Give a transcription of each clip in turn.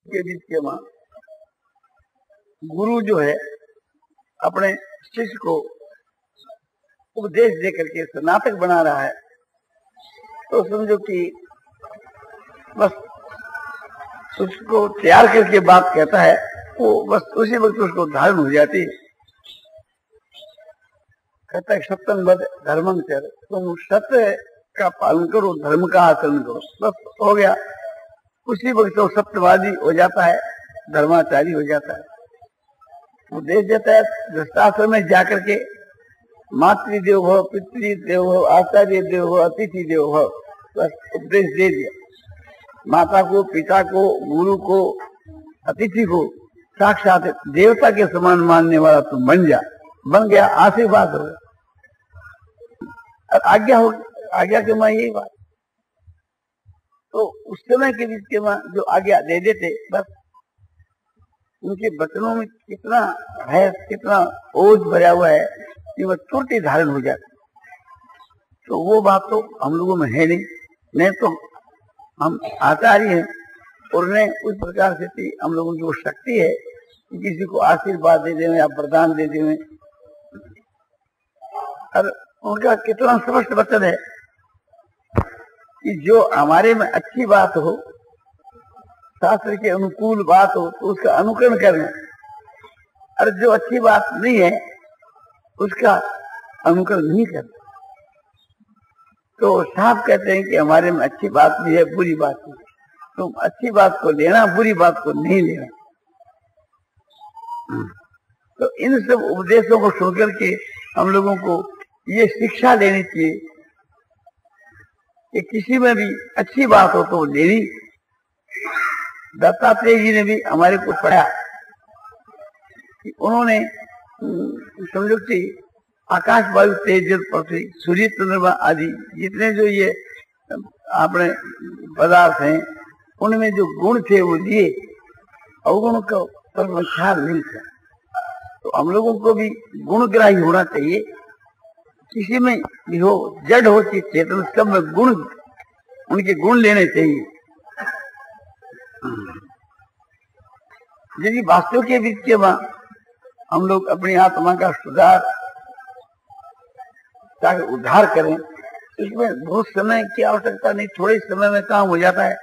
के बीच के मां गुरु जो है अपने शिष्य को उपदेश दे करके स्नातक बना रहा है, तो समझो कि बस उसको तैयार करके बात कहता है, वो बस उसी वक्त उसको धारण हो जाती है। कहता है सत्यम वद धर्मं चर, तुम सत्य का पालन करो, धर्म का आचरण करो, बस हो गया। उसी वक्त तो सत्यवादी हो जाता है, धर्माचारी हो जाता है। उपदेश देता है गृहस्थाश्रम में जाकर के, मातृदेव हो, पितृदेव हो, आचार्य देव हो, अतिथि देव हो, बस उपदेश दे दिया। माता को, पिता को, गुरु को, अतिथि को साक्षात देवता के समान मानने वाला तुम बन जा, बन गया, आशीर्वाद हो और आज्ञा हो, आज्ञा के मां यही बात। तो उस समय के बीच के मां जो आज्ञा दे देते, बस उनके वचनों में कितना है, कितना ओज भरा हुआ है कि वह तुरंत ही धारण हो जाती। तो वो बात तो हम लोगों में है नहीं तो हम आचार्य हैं और उन्हें उस प्रकार से हम लोगों की वो शक्ति है कि किसी को आशीर्वाद दे दें या वरदान दे दें। और उनका कितना स्पष्ट वचन है कि जो हमारे में अच्छी बात हो, शास्त्र के अनुकूल बात हो, तो उसका अनुकरण करना, और जो अच्छी बात नहीं है उसका अनुकरण नहीं करना। तो साहब कहते हैं कि हमारे में अच्छी बात भी है, बुरी बात भी है, तुम अच्छी बात को लेना, बुरी बात को नहीं लेना। तो इन सब उपदेशों को सुनकर के हम लोगों को ये शिक्षा लेनी चाहिए कि किसी में भी अच्छी बात हो तो लेनी। दत्तात्रेय जी ने भी हमारे को पढ़ा कि उन्होंने समझो कि आकाश, वायु, तेज, जल, पृथ्वी, सूर्य, चंद्रमा आदि जितने जो ये अपने पदार्थ हैं, उनमें जो गुण थे वो लिए, अवगुण का पर ख्याल नहीं था। तो हम लोगों को भी गुणग्राही होना चाहिए, किसी में भी हो, जड़ हो कि चेतन, सब में गुण, उनके गुण लेने चाहिए। यदि वास्तव के बीच के बाद हम लोग अपनी आत्मा का सुधार, ताकि उद्धार करें, इसमें बहुत समय की आवश्यकता नहीं, थोड़े समय में काम हो जाता है।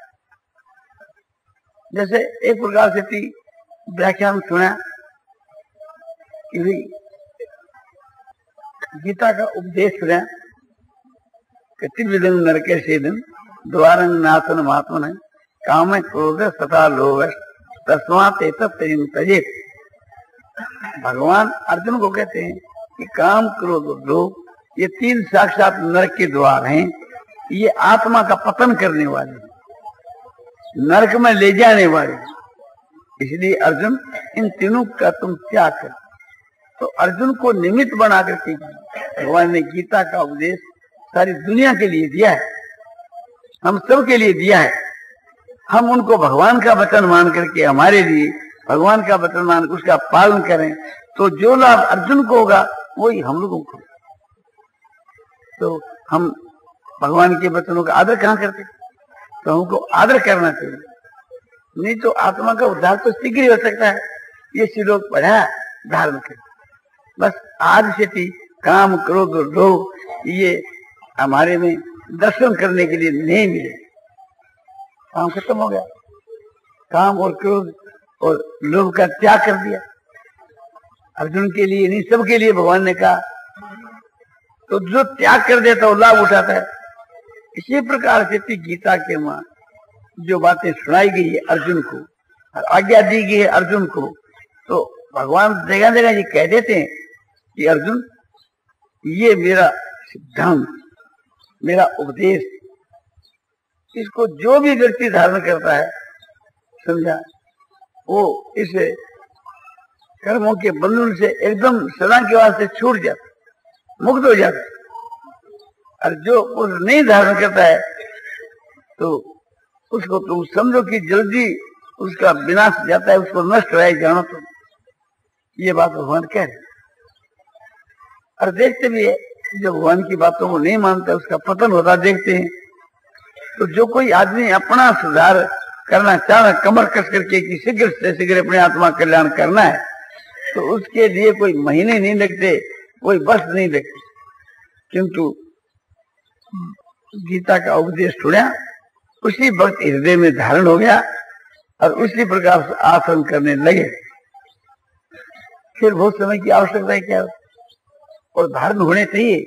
जैसे एक प्रकार से व्याख्यान सुना कि गीता का उपदेश सुना कि त्रिविधं नरके सेदन द्वारं नाशन महात्मन काम क्रोध तथा लोभ तस्मात् एतत् त्यजेत्। भगवान अर्जुन को कहते हैं कि काम, क्रोध और लोभ ये तीन साक्षात नरक के द्वार हैं, ये आत्मा का पतन करने वाले, नरक में ले जाने वाले। इसलिए अर्जुन इन तीनों का तुम त्याग कर। तो अर्जुन को निमित्त बना करके भगवान ने गीता का उपदेश सारी दुनिया के लिए दिया है, हम सब के लिए दिया है। हम उनको भगवान का वचन मान करके हमारे लिए भगवान का वचन मान उसका पालन करें, तो जो लाभ अर्जुन को होगा वही हम लोगों को। तो हम भगवान के वचनों का आदर कहाँ करते? तो हमको आदर करना चाहिए, नहीं तो आत्मा का उद्धार तो शीघ्र ही हो सकता है। ये श्लोक पढ़ा, धारण कर, बस आज से काम, क्रोध और लोभ ये हमारे में दर्शन करने के लिए नहीं मिले, काम खत्म हो गया। काम और क्रोध और लोभ का त्याग कर दिया, अर्जुन के लिए नहीं, सबके लिए भगवान ने कहा। तो जो त्याग कर देता वो लाभ उठाता है। इसी प्रकार से गीता के मां जो बातें सुनाई गई है अर्जुन को और आज्ञा दी गई है अर्जुन को, तो भगवान जगह जगह ये कह देते हैं कि अर्जुन ये मेरा सिद्धांत, मेरा उपदेश, इसको जो भी व्यक्ति धारण करता है, समझा, वो इस कर्मों के बंधन से एकदम सदा के वास्ते छूट जाता, मुक्त हो जाता। और जो पुरुष नहीं धारण करता है तो उसको तुम समझो कि जल्दी उसका विनाश जाता है, उसको नष्ट रह जानो। तो ये बात भगवान कह रहे। और देखते भी है जो भगवान की बातों को नहीं मानता उसका पतन होता देखते हैं। तो जो कोई आदमी अपना सुधार करना चाहे, कमर कस करके कि शीघ्र से शीघ्र अपने आत्मा कल्याण करना है, तो उसके लिए कोई महीने नहीं लगते, कोई वर्ष नहीं लगते, किंतु गीता का उपदेश सुना, उसी वक्त हृदय में धारण हो गया और उसी प्रकार से आचरण करने लगे। फिर बहुत समय की आवश्यकता है क्या, और धारण होने चाहिए।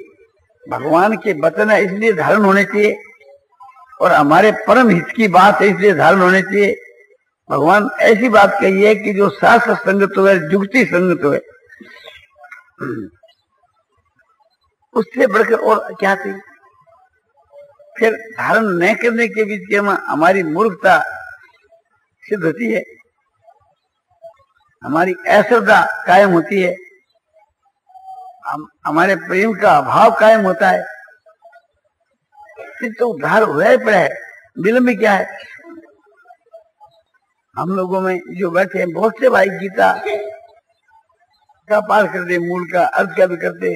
भगवान के वचन है इसलिए धारण होने चाहिए, और हमारे परम हित की बात है इसलिए धारण होने चाहिए। भगवान ऐसी बात कही है कि जो शास्त्र संगत है, जुक्ति संगत है, उससे बढ़कर और क्या चाहिए। फिर धारण न करने के बीच में हमारी मूर्खता सिद्ध होती है, हमारी अश्रद्धा कायम होती है, हमारे प्रेम का अभाव कायम होता है। तो उद्धार हुआ ही पड़ा है, विलंब क्या है। हम लोगों में जो बैठे हैं बहुत से भाई गीता का पाठ करते, मूल का अर्थ का भी करते,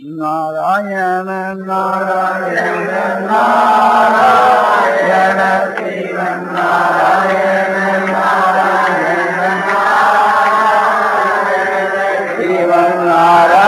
नारायण नारायण नारायण श्रीमन नारायण नारायण श्रीमन नारायण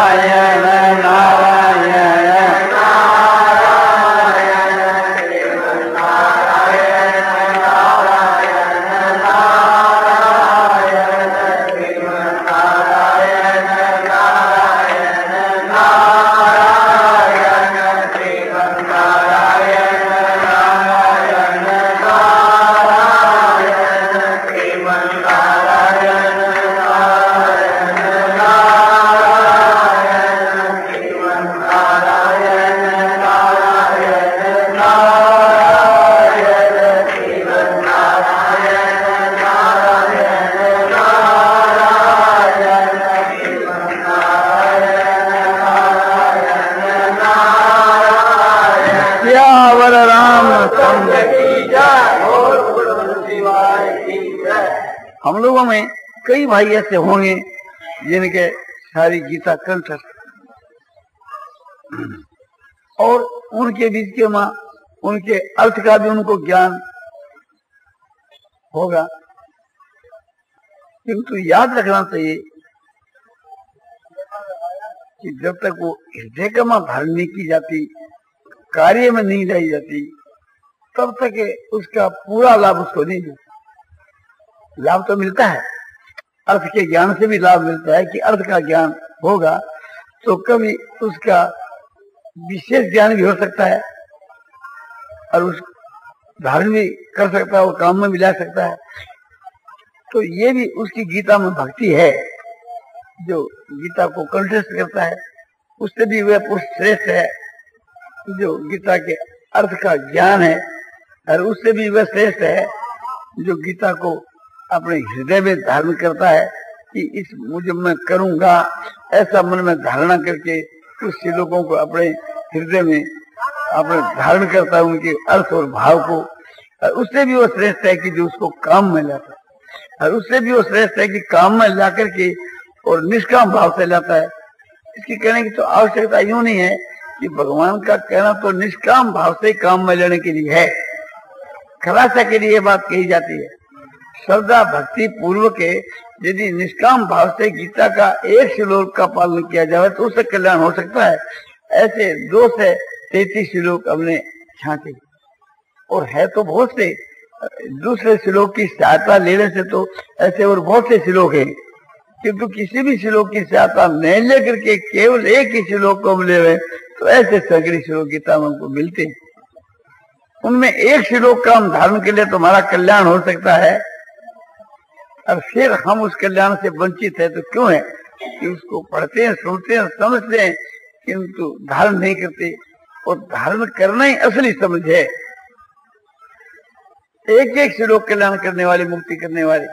हम लोगों में कई भाई ऐसे होंगे जिनके सारी गीता कंठस्थ, और उनके बीच के मां उनके अर्थ का भी उनको ज्ञान होगा, किंतु याद रखना चाहिए कि जब तक वो हृदय का मां धारण नहीं की जाती, कार्य में नहीं लाई जाती, तब तक उसका पूरा लाभ उसको नहीं मिलता। लाभ तो मिलता है, अर्थ के ज्ञान से भी लाभ मिलता है कि अर्थ का ज्ञान होगा तो कभी उसका विशेष ज्ञान भी हो सकता है और उस धारण भी कर सकता है, वो काम में भी ला सकता है। तो ये भी उसकी गीता में भक्ति है, जो गीता को कंठस्थ करता है, उससे भी वह पुरुष श्रेष्ठ है जो गीता के अर्थ का ज्ञान है, और उससे भी वह श्रेष्ठ है जो गीता को अपने हृदय में धारण करता है कि इस मुझे मैं करूंगा, ऐसा मन में धारणा करके उस श्लोकों को अपने हृदय में अपने धारण करता है, उनके अर्थ और भाव को। और उससे भी वो श्रेष्ठ है कि जो उसको काम में लाता है, और उससे भी वो श्रेष्ठ है कि काम में ला करके और निष्काम भाव से लाता है। इसकी कहने की तो आवश्यकता यूं नहीं है कि भगवान का कहना तो निष्काम भाव से काम में लेने के लिए है, खलासा के लिए बात कही जाती है। श्रद्धा भक्ति पूर्वक के यदि निष्काम भाव से गीता का एक श्लोक का पालन किया जाए तो उससे कल्याण हो सकता है। ऐसे 2 से 33 श्लोक हमने छांटे, और है तो बहुत से, दूसरे श्लोक की सहायता लेने से तो ऐसे और बहुत से श्लोक हैं, किंतु किसी भी श्लोक की सहायता नहीं लेकर के केवल एक ही श्लोक को हम ले रहे तो ऐसे सैकड़ों श्लोक गीता में हमको मिलते हैं। उनमें एक श्लोक का हम धारण के लिए तुम्हारा कल्याण हो सकता है, और फिर हम उस कल्याण से वंचित है तो क्यों है कि उसको पढ़ते हैं, सुनते हैं, समझते हैं, किंतु धारण नहीं करते। और धारण करना ही असली समझ है। एक एक श्लोक कल्याण करने वाले, मुक्ति करने वाले,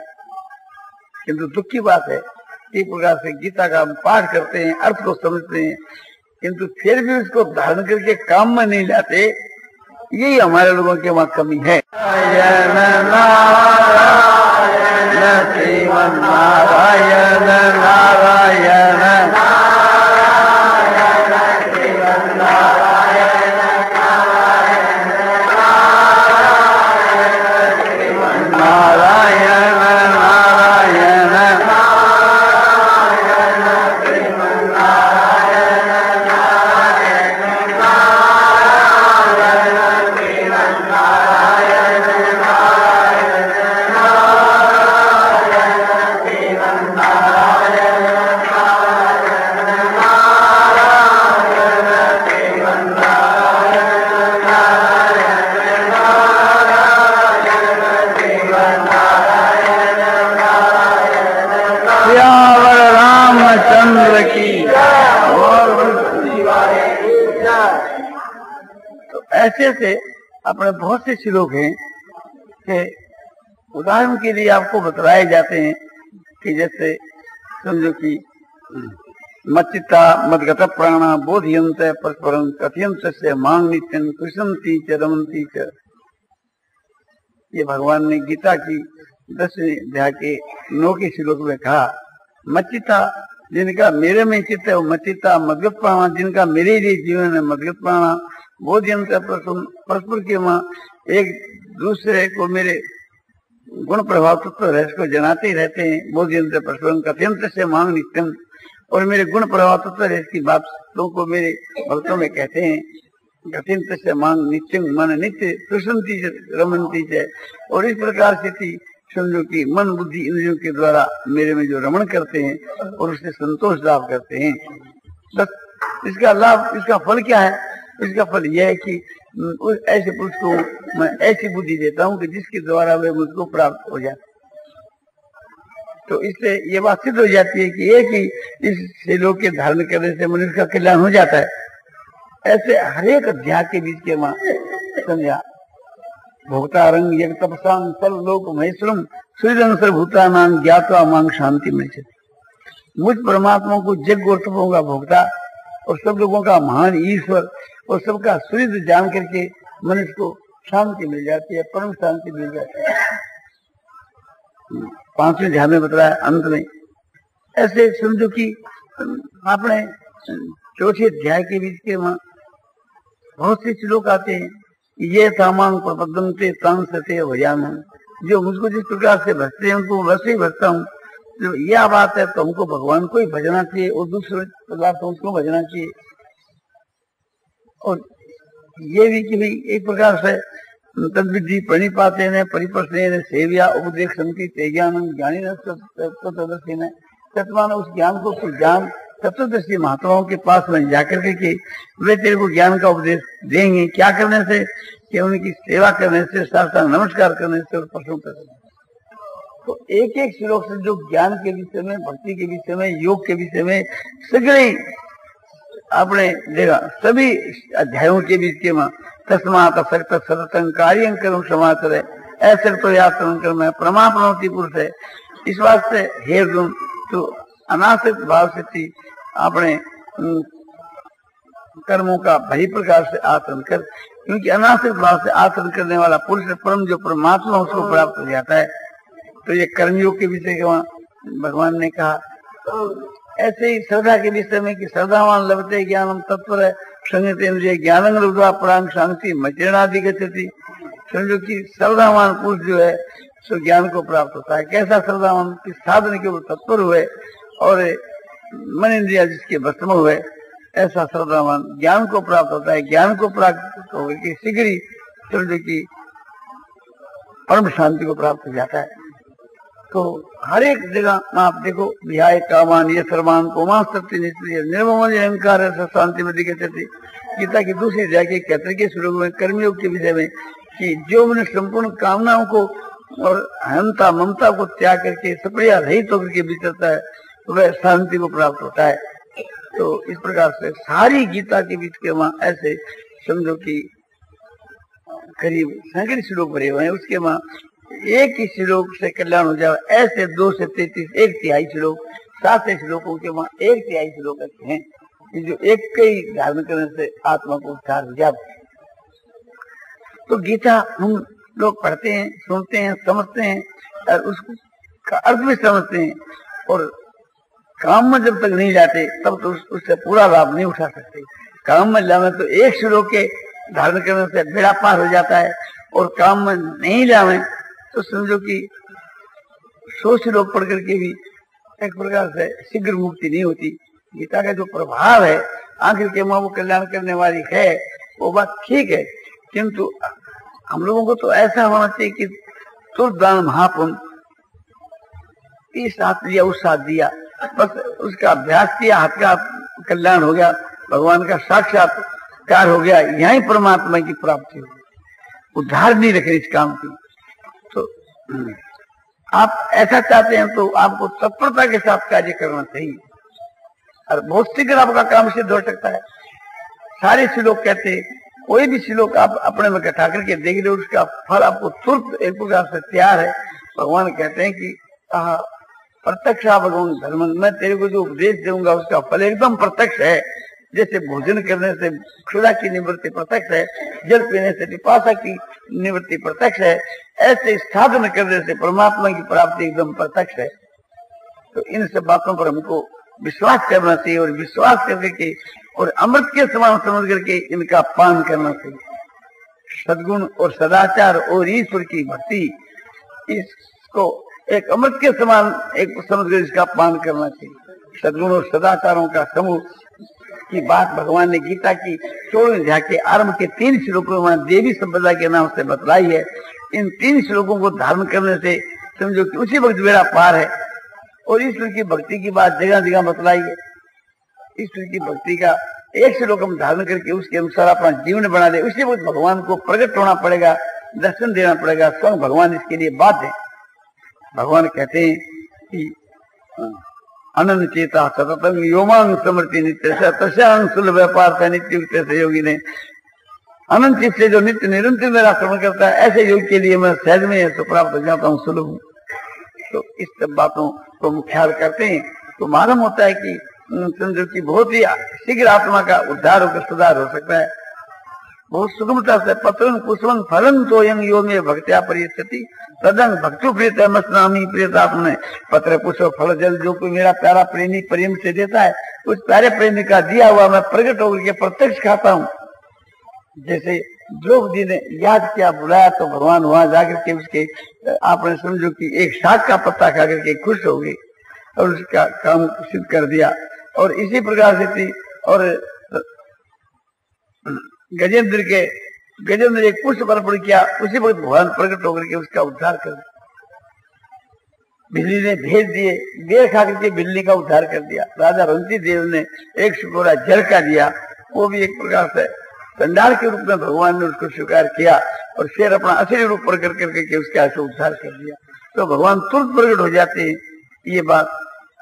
किंतु दुख की बात है कि प्रकार से गीता का हम पाठ करते हैं, अर्थ को समझते हैं, किंतु फिर भी उसको धारण करके काम में नहीं लाते। यही हमारे लोगों के वहां कमी है। श्रीमन नारायण नारायण ऐसे ऐसे अपने बहुत से श्लोक हैं कि उदाहरण के लिए आपको बतलाए जाते हैं कि जैसे समझो कि मच्चिता मदगत प्राणा बोधयंत परस्परम कथयंत से मांग नित्यं कृष्णंती च रमंती च। ये भगवान ने गीता की 10वें अध्याय के 9 श्लोक में कहा, मच्चिता जिनका मेरे में चित्त है वो मच्चिता, मदगत प्राणा जिनका मेरे लिए जीवन है मदगत प्राणा, बोधयंत परस्पर के वहां एक दूसरे को मेरे गुण प्रभाव तत्व रहस्य को जनाते रहते हैं। बोधयंत परस्परम कथयंत से मांग नित्यम, और मेरे गुण प्रभाव तत्व रहस्य की बातों को मेरे भक्तों में कहते हैं। कथयंत से मांग नित्यम मन नित्य प्रसन्नति रमनती है। और इस प्रकार से थी समझो कि मन बुद्धि इंद्रियों के द्वारा मेरे में जो रमण करते हैं और उससे संतोष लाभ करते हैं। बस इसका लाभ, इसका फल क्या है? इसका फल यह है कि उस ऐसे पुरुष को मैं ऐसी बुद्धि देता हूँ कि जिसके द्वारा वे मुझको प्राप्त हो जाए। तो इससे ये बात सिद्ध हो जाती है कि एक ही इस श्लोक के धारण करने से मनुष्य का कल्याण हो जाता है। ऐसे हरेक अध्याय के बीच के वहां समझा भोक्तारंग यज्ञ तपसांग सर्वलोक महेश्वरम सूर्यं सर्वभूतानां ज्ञात्वा मांग शांति में। मुझ परमात्मा को जग और तपों का भोक्ता और सब लोगों का महान ईश्वर और सबका सूर्य जान करके मनुष्य को शांति मिल जाती है, परम शांति मिल जाती है। 5वें ध्यान में बताया अंत में। ऐसे समझो कि आपने 4थे अध्याय के बीच के वहां बहुत से श्लोक आते हैं। ये सामान प्रपदंते तांसते भजाम, जो मुझको जिस प्रकार से भजते हैं उनको वैसे ही भजता हूँ। जो यह बात है तो हमको भगवान को ही भजना चाहिए और दूसरे पदार्थ उसको भजना चाहिए। और ये भी कि भाई एक प्रकार से तद्विधि प्रणिपाते ने परिप्रश्न सेव्या उपदेश संति तेज्ञान ज्ञानी तत्वदर्शी ने तत्मान उस ज्ञान को ज्ञान तत्वदर्शी महात्माओं के पास में जाकर के वे तेरे को ज्ञान का उपदेश देंगे। क्या करने से? कि उनकी सेवा करने से, साष्टांग नमस्कार करने से और प्रश्नों करने से। तो एक एक श्लोक से जो ज्ञान के विषय में, भक्ति के विषय में, योग के विषय में सगळे आपने देखा सभी अध्यायों के बीच के में तस्मात् असक्त सततं कार्यं कर्म समाचरे असक्तो यात्रं कर्म प्रमापनोति पुरुष है। इस वास्ते हे अर्जुन तो अनासक्त भाव से थी आपने कर्मों का भली प्रकार से आचरण कर, क्योंकि अनासक्त भाव से आचरण करने वाला पुरुष परम जो परमात्मा उसको प्राप्त हो जाता है। तो ये कर्मयोग के विषय के भगवान ने कहा। ऐसे ही श्रद्धा के विषय में कि श्रद्धावान लभते ज्ञानम तत्पर संगतेन्द्रिय ज्ञानं लब्ध्वा परां शांति मचरणादि गच्छति। समझो कि श्रद्धावान पुरुष जो है सो ज्ञान को प्राप्त होता है। कैसा श्रद्धावान? कि साधन के ऊपर तत्पर हुए और मन इंद्रिया जिसके वश में हुए, ऐसा श्रद्धावान ज्ञान को प्राप्त होता है। ज्ञान को प्राप्त होकर के शीघ्र ही समझो कि परम शांति को प्राप्त हो जाता है। तो हर एक जगह आप देखो विहाय कामान ये सर्वान कोमा सत्य निष्क्रिय निर्मम अहंकार शांति में दिखती। गीता की दूसरी अध्याय के 31 श्लोक में कर्मयोग के विषय में कि जो मनुष्य संपूर्ण कामनाओं को और अहंता ममता को त्याग करके सप्रिया रहित होकर के विचरता है वह शांति को प्राप्त होता है। तो इस प्रकार से सारी गीता के बीच के वहां ऐसे समझो कि करीब सैकड़ों श्लोक भरे हुए हैं। उसके वहां एक ही श्लोक से कल्याण हो जाए, ऐसे 2 से 33 1/3 श्लोक, 7 श्लोकों के वहां 1/3 श्लोक ऐसे हैं कि जो एक ही धारण करने से आत्मा को उद्धार हो जाता है। तो गीता हम लोग पढ़ते हैं, सुनते हैं, समझते हैं और उसका अर्थ भी समझते हैं, और काम में जब तक नहीं जाते तब तो उससे पूरा लाभ नहीं उठा सकते। काम में लावे तो एक श्लोक के धारण करने से बेड़ा पार हो जाता है, और काम में नहीं लावे तो समझो कि 100 श्लोक पढ़ करके भी एक प्रकार से शीघ्र मुक्ति नहीं होती। गीता का जो प्रभाव है आखिर के वो कल्याण करने वाली है, वो बात ठीक है, किंतु हम लोगों को तो ऐसा होना चाहिए कि तुरदान महापुण्य, इस हाथ दिया उस हाथ दिया, बस उसका अभ्यास किया, हाथ का कल्याण हो गया, भगवान का साक्षात्कार हो गया, यही परमात्मा की प्राप्ति हो, उद्धार नहीं रखे इस काम की। तो आप ऐसा चाहते हैं तो आपको तत्परता के साथ कार्य करना चाहिए, और बहुत शीघ्र आपका काम सिद्ध हो सकता है। सारे श्लोक कहते कोई भी श्लोक आप अपने में इकट्ठा करके देख लो, उसका फल आपको तुरंत एक प्रकार से तैयार है। भगवान कहते हैं कि प्रत्यक्ष भगवान धर्म, मैं तेरे को जो उपदेश दूंगा उसका फल एकदम प्रत्यक्ष है। जैसे भोजन करने से क्षुधा की निवृत्ति प्रत्यक्ष है, जल पीने से पिपासा की निवृत्ति प्रत्यक्ष है, ऐसे साधन करने से परमात्मा की प्राप्ति एकदम प्रत्यक्ष है। तो इन सब बातों पर हमको विश्वास करना चाहिए और विश्वास करके और अमृत के समान समझ करके इनका पान करना चाहिए। सद्गुण और सदाचार और ईश्वर की भक्ति, इसको एक अमृत के समान एक समझ कर इसका पान करना चाहिए। सद्गुण और सदाचारों का समूह की बात भगवान ने गीता की 16वें अध्याय के आरंभ के 3 श्लोकों में देवी संपदा के नाम से बतलाई है। इन 3 श्लोकों को धारण करने से समझो कि उसी वक्त बेड़ा पार है। और ईश्वर की भक्ति की बात जगह जगह बतलाई है। ईश्वर की भक्ति का एक श्लोक हम धारण करके उसके अनुसार अपना जीवन बना दे, उसी वक्त भगवान को प्रकट होना पड़ेगा, दर्शन देना पड़ेगा। स्वयं भगवान इसके लिए बाध्य है। भगवान कहते हैं कि अनंत चेता सततम योमांग समृति नित्य तस्यांग सुलभ व्यापार नित्य युक्त से योगी ने अनंत चित्त से जो नित्य निरंतर मेरा श्रवण करता है, ऐसे योग के लिए मैं सहज में सुप्राप्त हो जाता हूँ, सुलभ हूँ। तो इस सब बातों को हम ख्याल करते हैं तो मालूम होता है कि समझो कि बहुत ही शीघ्र आत्मा का उद्धार होकर सुधार हो सकता है, बहुत सुगमता से। पत्रं कुसुमं फलं तोयं यो में भक्त्या परिस्थिति तदंग भक्तु प्रियत मस्नामी प्रियतात्मने। पत्र पुष्प फल जल जो कोई मेरा प्यारा प्रेमी प्रेम से देता है, उस प्यारे प्रेमी का दिया हुआ मैं प्रकट होकर के प्रत्यक्ष खाता हूँ। जैसे द्रौपदी ने याद किया, बुलाया तो भगवान वहां जाकर के उसके आपने समझो कि एक शाक का पत्ता खा करके खुश हो गई और उसका काम सिद्ध कर दिया। और इसी प्रकार से थी। और गजेंद्र एक पुष्प अर्पण किया, उसी वक्त भगवान प्रकट होकर के उसका उद्धार कर दिया। बिल्ली ने भेज दिए, बेर खा करके बिल्ली का उद्धार कर दिया। राजा रंती देव ने एक शुकोरा जल का दिया, वो भी एक प्रकार से चंडाल के रूप में भगवान ने उसको स्वीकार किया और फिर अपना असली रूप प्रकट करके उसके आगे उद्धार कर दिया। तो भगवान तुरंत प्रकट हो जाते हैं। ये बात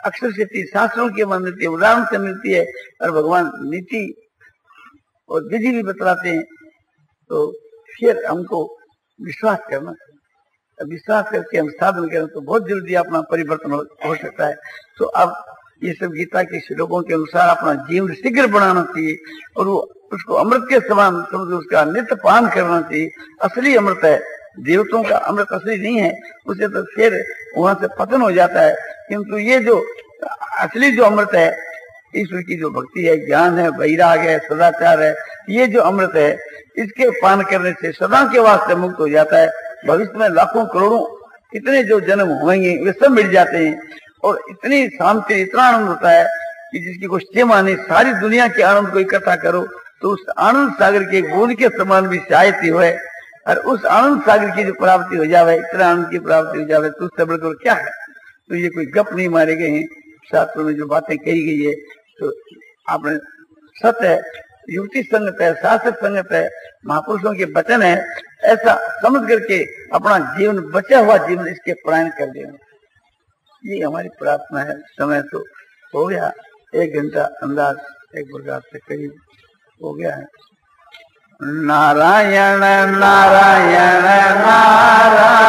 अक्षर से शास्त्रों की मिलती है, उदाहरण से मिलती है। और भगवान नीति और विधि भी बतलाते हैं। तो फिर हमको विश्वास करना चाहिए। विश्वास करके हम साधन करें तो बहुत जल्दी अपना परिवर्तन हो सकता है। तो अब ये सब गीता के श्लोकों के अनुसार अपना जीवन शीघ्र बनाना चाहिए और वो उसको अमृत के समान समझो उसका नित्य पान करना चाहिए। असली अमृत है, देवताओं का अमृत असली नहीं है, उसे तो फिर वहां से पतन हो जाता है। किंतु ये जो असली जो अमृत है, ईश्वर की जो भक्ति है, ज्ञान है, वैराग है, सदाचार है, ये जो अमृत है, इसके पान करने से सदा के वास्ते मुक्त हो जाता है। भविष्य में लाखों करोड़ों इतने जो जन्म होंगे वे सब मिट जाते हैं और इतनी शांति, इतना आनंद होता है कि जिसकी कोई सीमा नहीं। सारी दुनिया के आनंद को इकट्ठा करो तो उस आनंद सागर के बूंद के समान भी शायद ही हुए। और उस आनंद सागर की जो प्राप्ति हो जावे, इतना आनंद की प्राप्ति हो जावे, तो उससे बढ़कर क्या है। तो ये कोई गप नहीं मारे गए हैं, शास्त्रों में जो बातें कही गई है तो आपने सत्य है, युक्ति संगत है, शास्त्र संगत है, महापुरुषों के वचन है, ऐसा समझ करके अपना जीवन, बचा हुआ जीवन इसके प्राण कर देना, ये हमारी प्रार्थना है। समय तो हो गया, 1 घंटा अंदाज एक प्रकार से करीब हो गया है। नारायण नारायण नारायण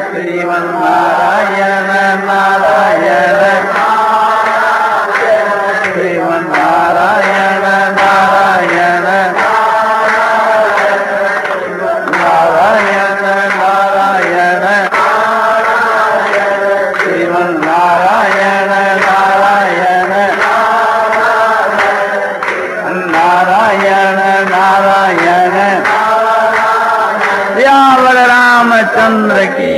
श्रीमन नारायण नारायण श्रीमन नारायण नारायण नारायण नारायण श्रीमन नारायण नारायण नारायण नारायण श्यावर रामचंद्र की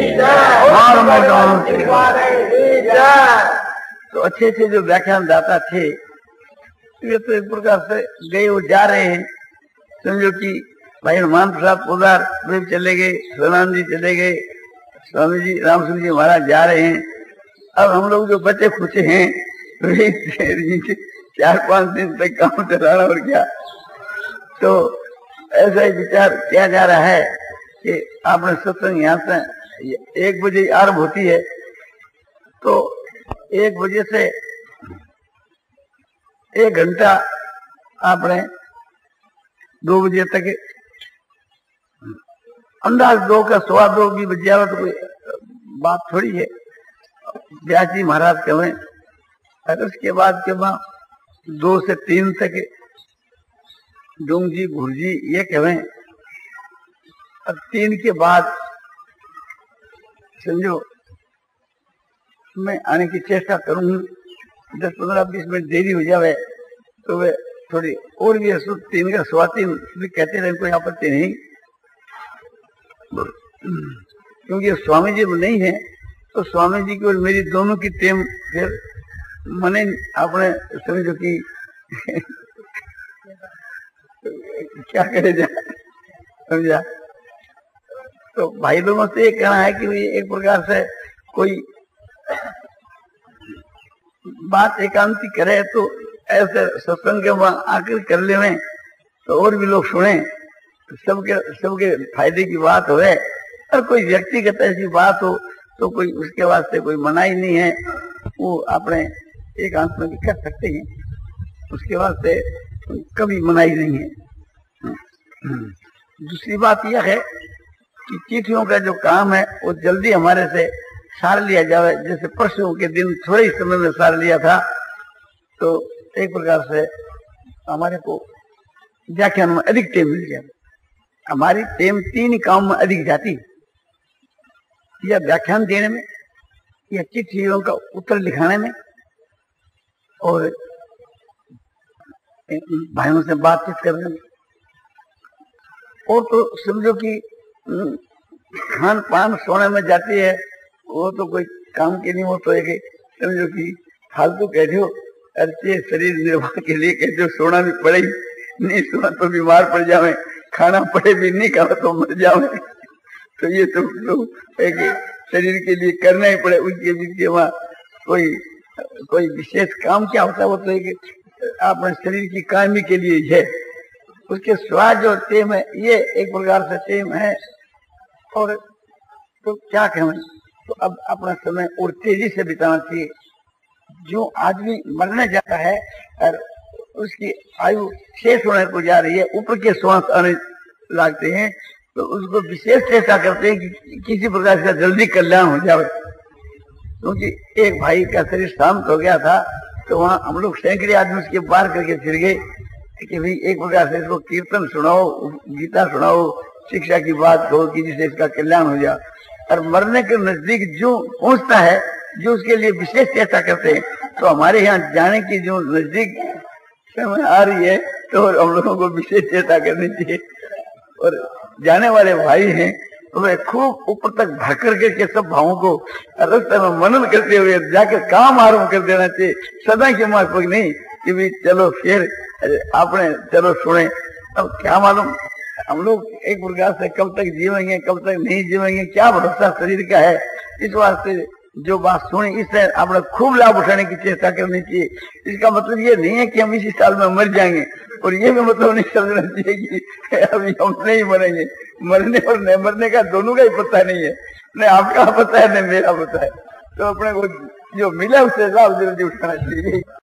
तो अच्छे अच्छे जो व्याख्यान दाता थे ये तो एक प्रकार से गए, वो जा रहे हैं। समझो कि भाई हनुमान प्रसाद पोदार वे चले गए, सोनान जी चले गए, स्वामी जी रामसिंह जी महाराज जा रहे हैं। अब हम लोग जो बच्चे खुचे हैं वे 4-5 दिन तक काम चलाना और क्या। तो ऐसा ही विचार किया जा रहा है कि आपने सत्संग यहाँ से 1 बजे आरंभ होती है, तो 1 बजे से 1 घंटा आपने 2 बजे तक अंदाज 2 का 2:15 भी बज जाए तो कोई बात थोड़ी है। व्यास जी महाराज कहें और उसके बाद के बाद 2 से 3 तक डूंग जी घुर जी ये कहें। अब 3 के बाद समझो मैं आने की चेष्टा करूंगी। 10-15-20 मिनट देरी हो जावे तो वे थोड़ी और भी 3 का 3:15 भी कहते रहे, कोई आपत्ति नहीं, क्योंकि स्वामी जी नहीं है तो स्वामी जी की और मेरी दोनों की टेम फिर मने अपने समझो कि क्या करे जाए, समझा। तो भाई लोगों से ये कहना है कि एक प्रकार से कोई बात एकांती करे तो ऐसे सत्संग के आकर कर ले में तो और भी लोग सुने, सबके फायदे की बात हो। और कोई व्यक्तिगत ऐसी बात हो तो कोई उसके वास्ते कोई मनाही नहीं है, वो अपने एकांत में भी कर सकते हैं, उसके वास्ते कभी मनाही नहीं है। दूसरी बात यह है कि चिट्ठियों का जो काम है वो जल्दी हमारे से सार लिया जाए। जैसे परसों के दिन थोड़े ही समय में सार लिया था तो एक प्रकार से हमारे को व्याख्यान में अधिक टेम मिल जाए। हमारी टेम 3 काम में अधिक जाती, या व्याख्यान देने में, या चिट्ठियों का उत्तर लिखाने में, और भाइयों से बातचीत करने में। और तो समझो कि खान पान सोने में जाती है, वो तो कोई काम के नहीं, वो तो एक समझो कि फालतू कहते हो, अच्छे शरीर निर्वाह के लिए कहते हो, सोना भी पड़े, नहीं सोना तो बीमार पड़ जावे, खाना पड़े भी नहीं खाना तो मर जावे। तो ये तो लोग एक शरीर के लिए करना ही पड़े, उसके बीच वहाँ कोई विशेष काम क्या होता है, वो तो एक अपने शरीर की कायमी के लिए है। उसके स्वाद जो टेम है ये एक प्रकार से टेम है। और तो क्या कहें, तो अब अपना समय और तेजी से बिताना चाहिए। जो आदमी मरने जाता है और उसकी आयु शेष होने को जा रही है, ऊपर के श्वास आने लगते हैं, तो उसको विशेष चेष्टा करते हैं कि किसी प्रकार का जल्दी कल्याण हो जाए। क्योंकि एक भाई का शरीर शांत हो गया था तो वहाँ हम लोग सैकड़े आदमी उसके पार करके फिर गए कि भाई एक प्रकार से इसको कीर्तन सुनाओ, गीता सुनाओ, शिक्षा की बात कहो कि जिससे इसका कल्याण हो जाए। और मरने के नजदीक जो पहुंचता है, जो उसके लिए विशेष चेष्टा करते हैं, तो हमारे यहाँ जाने की जो नजदीक समय आ रही है तो हम लोगों को विशेष चेष्टा करनी चाहिए। और जाने वाले भाई हैं तो वे खूब ऊपर तक भर के सब भावों को रास्ते में मनन करते हुए जाकर काम आरंभ कर देना चाहिए, सदा के माफक नहीं कि भी चलो फिर आपने चलो सुने। अब क्या मालूम हम लोग एक प्रकार से कब तक जीवेंगे कब तक नहीं जीवेंगे, क्या भरोसा शरीर का है। इस वास्ते जो बात सुनी इससे आपने खूब लाभ उठाने की चेष्टा करनी चाहिए। इसका मतलब ये नहीं है कि हम इसी साल में मर जाएंगे, और ये भी मतलब नहीं समझना चाहिए कि अभी हम नहीं मरेंगे। मरने और नहीं मरने का दोनों का ही पता नहीं है, न आपका पता है न मेरा पता है। तो अपने को जो मिला उससे लाभ जल्दी उठाना चाहिए।